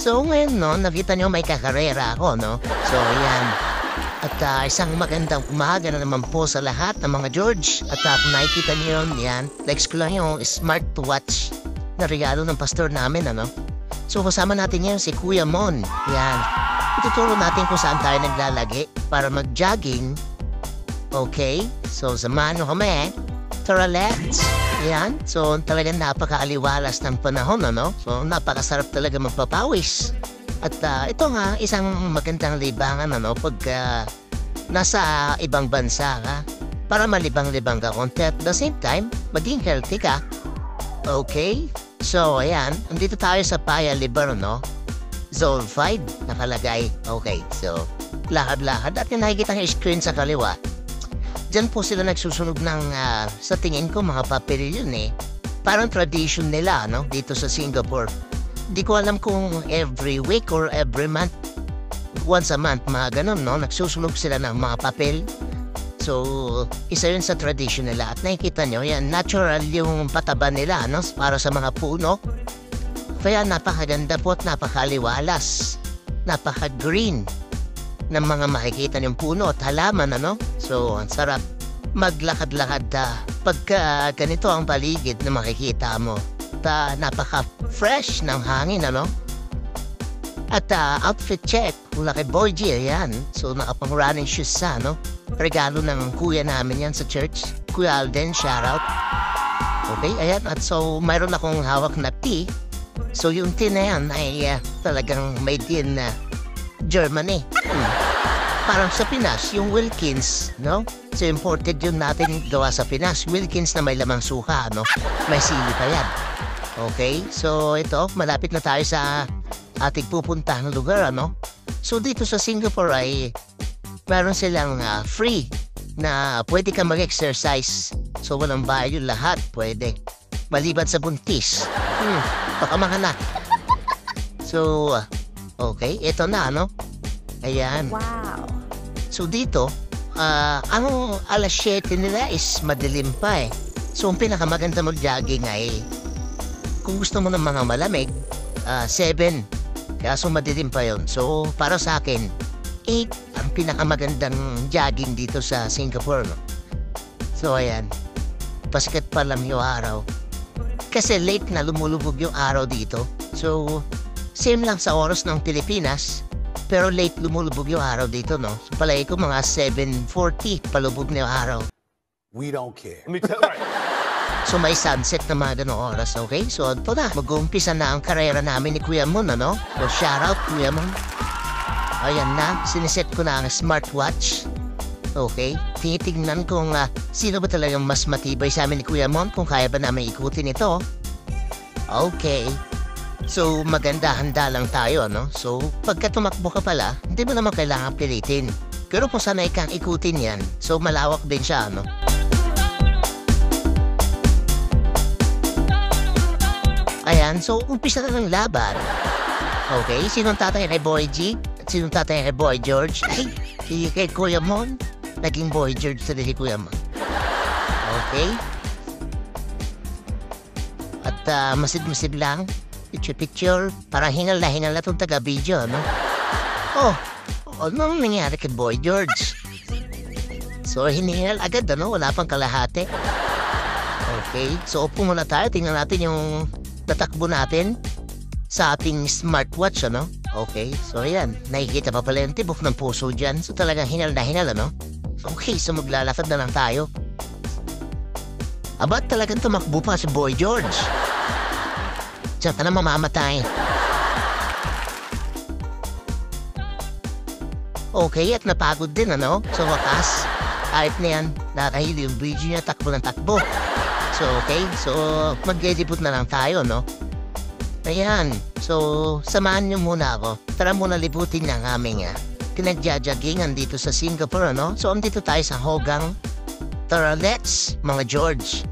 So ngayon, no, nakita nyo may kakarera ako, no? So ayan. At isang magandang umaga na naman po sa lahat ng mga George. At kung nakikita nyo yun, yan, likes ko lang yung smartwatch na regalo ng pastor namin, ano? So kasama natin yan si Kuya Mon. Yan. Ituturo natin kung saan tayo naglalagi para mag-jogging. Okay? So samahan nyo kami. Tara, let's! Yan. So talagang napakaaliwalas ng panahon, ano? So napakasarap talaga magpapawis. At ito nga, isang magandang libangan, ano? Pag nasa ibang bansa ka, para malibang-libang ka konti at the same time, maging healthy ka. Okay? So, ayan. Andito tayo sa Paya Libar, no? Zone 5 nakalagay. Okay, so, lakad-lakad. At yung nakikita ng screen sa kaliwa, diyan po sila nagsusunog ng, sa tingin ko, mga papel yun eh. Parang tradition nila, no? Dito sa Singapore. Di ko alam kung every week or every month. Once a month, mga ganun, no? Nagsusunog sila ng mga papel. So, isa yun sa tradition nila. At nakikita nyo, yan, natural yung pataba nila, no? Para sa mga puno. Kaya napakaganda po at napakaliwalas. Napaka-green ng mga makikita yung puno at halaman, ano? So, ang sarap maglakad-lakad pagka ganito ang paligid na makikita mo. At napaka-fresh ng hangin, ano? At outfit check, Lucky Boy G, yan. So, nakapang running shoes sa, no? Regalo ng kuya namin yan sa church. Kuya Alden, shoutout. Okay, ayan. At so, mayroon akong hawak na tea. So, yung tea na yan ay talagang made in Germany. Parang sa Pinas, yung Wilkins, no? So, imported yun natin gawa sa Pinas. Wilkins na may lamang suka, no? May sili pa yan. Okay, so ito, malapit na tayo sa ating pupuntahang lugar, ano? So, dito sa Singapore ay meron silang free na pwede kang mag-exercise. So, walang bayad yung lahat. Pwede. Maliban sa buntis. Baka makanak. So, okay. Ito na, ano? Ayan. Wow. So, dito, ang alas 7 nila is madilim pa eh. So, ang pinakamaganda mag-jogging ay kung gusto mo ng mga malamig, 7. Kaso madilim pa yun. So, para sa akin, 8 ang pinakamagandang jogging dito sa Singapore, no? So, ayan. Pasikat pa lang yung araw. Kasi late na lumulubog yung araw dito. So, same lang sa oras ng Pilipinas. Pero late lumulubog yung araw dito, no? So, palagi ko mga 7:40 palubog na yung araw. We don't care. So, may sunset na mga ganong oras, okay? So, ito na. Mag-uumpisa na ang karera namin ni Kuya Mon, ano? So, shoutout, Kuya Mon. Ayan na, siniset ko na ang smartwatch. Okay, tinitignan kung sino ba talagang mas matibay sa amin ni Kuya Mon, kung kaya ba namin ikutin ito. Okay, so maganda, handa lang tayo, no? So, pagka tumakbo ka pala, hindi mo naman kailangan pilitin. Pero kung sanay kang ikutin yan, so malawak din siya, no? Ayan, so umpisa na ng laban. Okay, sinong tatay kay Boy G? Sinong tatay kay Boy George? Ay, si kay Kuya Mon. Naging Boy George sa si Kuya Mon. Okay. At masid-masid lang. Picture-picture. Parang hingal na itong taga-video, no? Oh, anong nangyari kay Boy George? So, hiningal agad, ano? Wala pang kalahati. Okay, so upo muna tayo. Tingnan natin yung tatakbo natin sa ating smartwatch, ano? Okay, so ayan, nakikita pa pala yung tibok ng puso dyan. So talagang hinal na hinal, ano? Okay, so maglalakad na lang tayo. Aba, talagang tumakbo pa si Boy George. Diyan ka na mamamatay. Okay, at napagod din, ano? So wakas, kahit na yan, nakahili yung video niya, takbo ng takbo. So okay, so mag-edibut na lang tayo, no? Ayan, so samahan niyo muna ako. Tara muna libutin ng aming pinagjajagingan dito sa Singapore, no? So andito tayo sa Hougang. Tara, let's, mga George.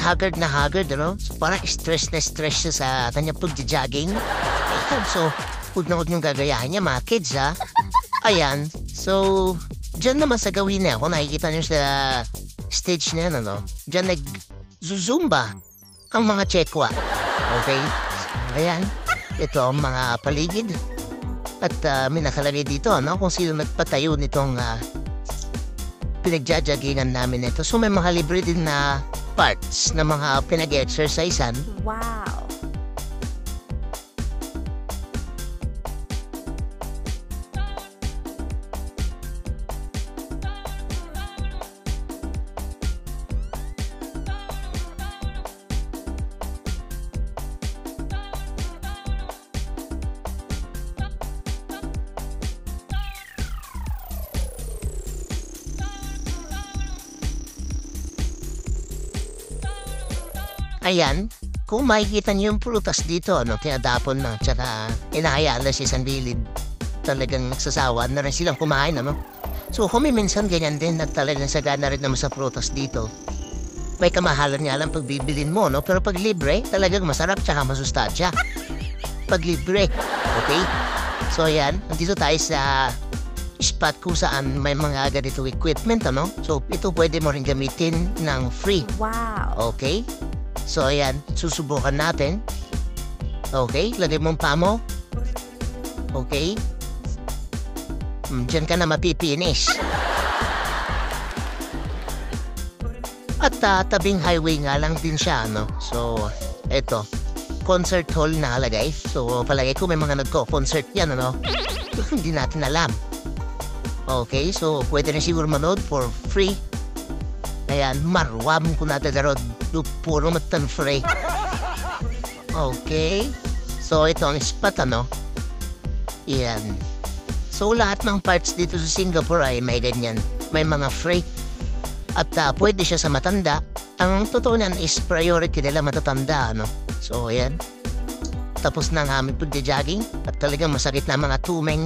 haggard, ano? So, parang stress na stress siya sa kanyang pagja-jogging. Ayan, so, huwag na huwag niyong gagayahin niya, mga kids, ha? Ayan, so, dyan naman sa gawin niya, kung nakikita niyo sa stage niya, ano? Dyan nag-zumba ang mga Chekwa. Okay? Ayan, ito ang mga paligid. At may nakalagay dito, ano? Kung sino nagpatayo nitong pinagja-joggingan namin ito. So may mga libre din na parts na mga pinag-exercisean. Wow. Ayan, kung makikita niyo yung prutas dito, ano, tinatapon na, tsaka inahayaan na sa isang bilid. Talagang nagsasawa na rin silang kumain, ano. So kung may minsan ganyan din, at talagang sagana rin naman sa prutas dito. May kamahalan nga lang pag bibilin mo, no? Pero pag libre, talagang masarap tsaka masustansya. Pag libre, okay? So ayan, nandito tayo sa spot kung saan may mga ganito equipment, ano? So ito pwede mo rin gamitin ng free. Wow. Okay? So ayan, susubukan natin. Okay, lagay mong pamo. Okay. Diyan ka na mapipinish. At tabing highway nga lang din siya, no? So, eto. Concert hall nakalagay. So, palagay ko may mga nagko-concert yan, ano? Hindi natin alam. Okay, so pwede na siguro manood for free. Ayan, marwam ko natin darod. Puro matan free. Okay. So, ito ang spot, ano? Yan. So, lahat ng parts dito sa Singapore ay may ganyan. May mga free. At pwede siya sa matanda. Ang totoo niyan is priority nila matatanda, ano? So, ayan. Tapos na ang aming pagja-jogging. At talagang masakit na mga tumeng.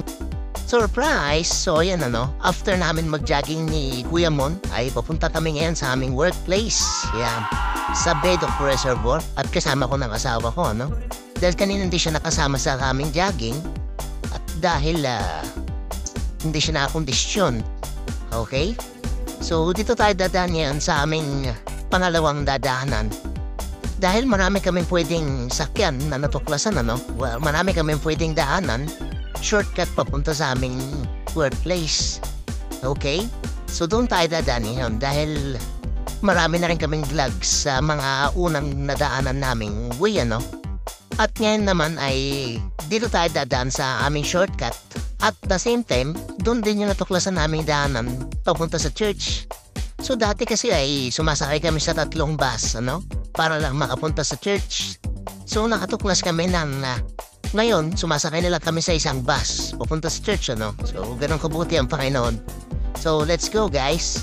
Surprise! So, ayan, ano? After namin mag-jogging ni Kuya Mon, ay papunta kami ngayon sa aming workplace. Yan. Sa Bedok Reservoir. At kasama ko ng asawa ko, ano? Dahil kanina hindi siya nakasama sa aming jogging. At dahil hindi siya nakakondisyon. Okay? So, dito tayo dadaan ngayon sa aming pangalawang dadahanan. Dahil marami kaming pwedeng sakyan na natuklasan, ano? Well, marami kaming pwedeng daanan. Shortcut papunta sa aming workplace. Okay? So, doon tayo dadaan ngayon dahil marami na rin kaming vlogs sa mga unang nadaanan naming way, ano? At ngayon naman ay dito tayo dadaan sa aming shortcut. At the same time, doon din yung natuklasan naming daanan papunta sa church. So dati kasi ay sumasakay kami sa 3 bus, ano? Para lang makapunta sa church. So nakatuklas kami ng ngayon, sumasakay nila kami sa isang bus papunta sa church, ano? So ganun kabuti ang Panginoon. So let's go, guys.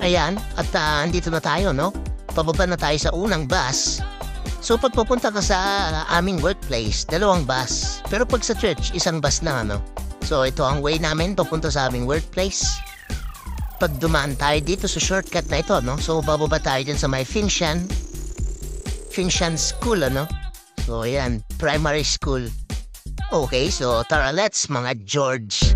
Ayan, at andito na tayo, no? Pababa na tayo sa unang bus. So pag pupunta ka sa aming workplace, 2 bus. Pero pag sa church, 1 bus lang, ano? So ito ang way namin papunta sa aming workplace. Pag dumaan tayo dito sa shortcut na ito, no? So bababa tayo dyan sa may Finshan School, ano? So ayan, primary school. Okay, so tara, let's mga George.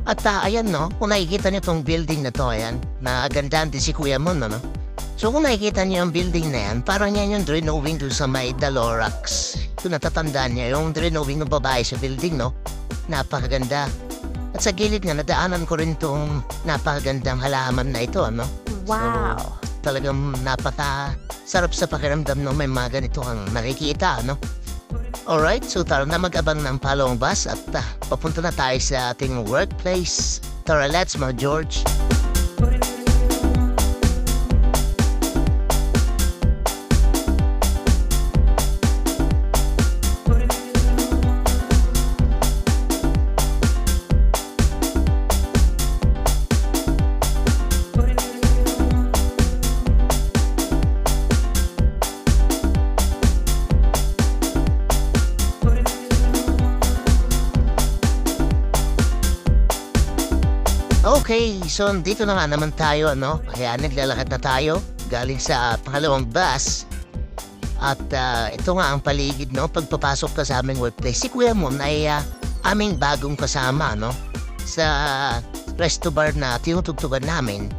At ayan, no, kung nakikita niyo tong building na to, ayan, nagandahan din si Kuya Mon, no? So kung nakikita niyo yung building na yan, parang yan yung drawing doon sa may Dalorax. Kung natatandaan niya, yung drawing ng babae sa building, no? Napakaganda. At sa gilid nga, nadaanan ko rin tong napakagandang halaman na ito, no? Wow! So, talagang napaka-sarap sa pakiramdam, no? May mga ganito kang nakikita, no? Alright, so tara na mag-abang ng palong bus at papunta na tayo sa ating workplace. Tara, let's mga George. Okay, so dito na nga naman tayo, ano? Kaya naglalakad na tayo galing sa pangalawang bus. At ito nga ang paligid, no? Pagpapasok ka sa aming workplace. Si Kuya Mon ay aming bagong kasama, no? Sa resto bar na tinutugtugan namin.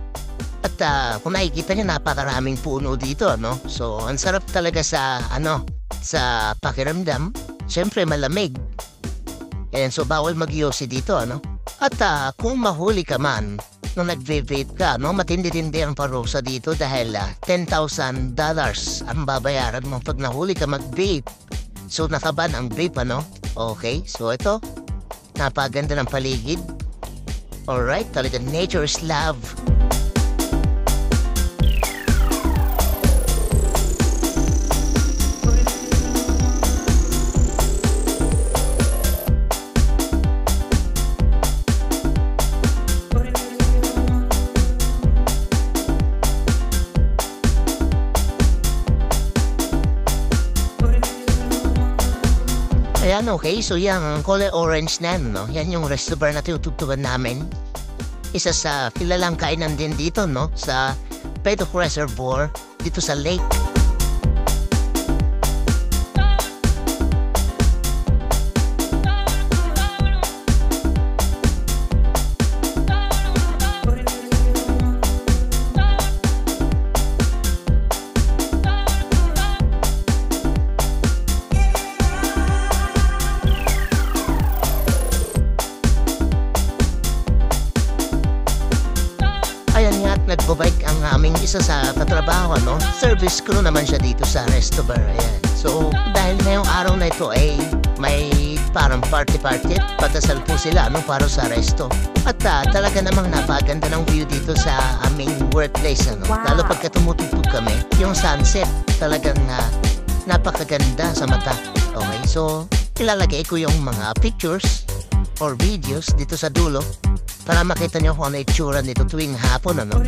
At kung nakikita niyo, napakaraming puno dito, no? So, ang sarap talaga sa, sa pakiramdam. Siyempre, malamig. And so, bawal mag-yosi dito, ano? At kung mahuli ka man nung nag-vape ka, no, matindi-tindi ang parusa dito dahil $10,000 ang babayaran mo pag nahuli ka mag-vape. So nakaban ang vape, ano? Okay, so ito, napaganda ng paligid. Alright, talagang nature's love. Ayan, okay. So yan, ang color orange na, no? Yan yung resto bar na tinutugtugan namin. Isa sa kilalang kainan din dito, no? Sa Pedok Reservoir, dito sa lake. Ayan nga, nagbabike ang aming isa sa katrabaho, no? Service crew naman siya dito sa resto bar, ayan. So, dahil ngayong araw na ito ay may parang party-party, patasal po sila, no? Para sa resto. At talaga namang napaganda ng view dito sa aming workplace, ano? Wow. Lalo pagka tumutugtog kami, yung sunset talagang napakaganda sa mata. Okay, so, ilalagay ko yung mga pictures or videos dito sa dulo para makita nyo kung ano itsura nito tuwing hapon, ano?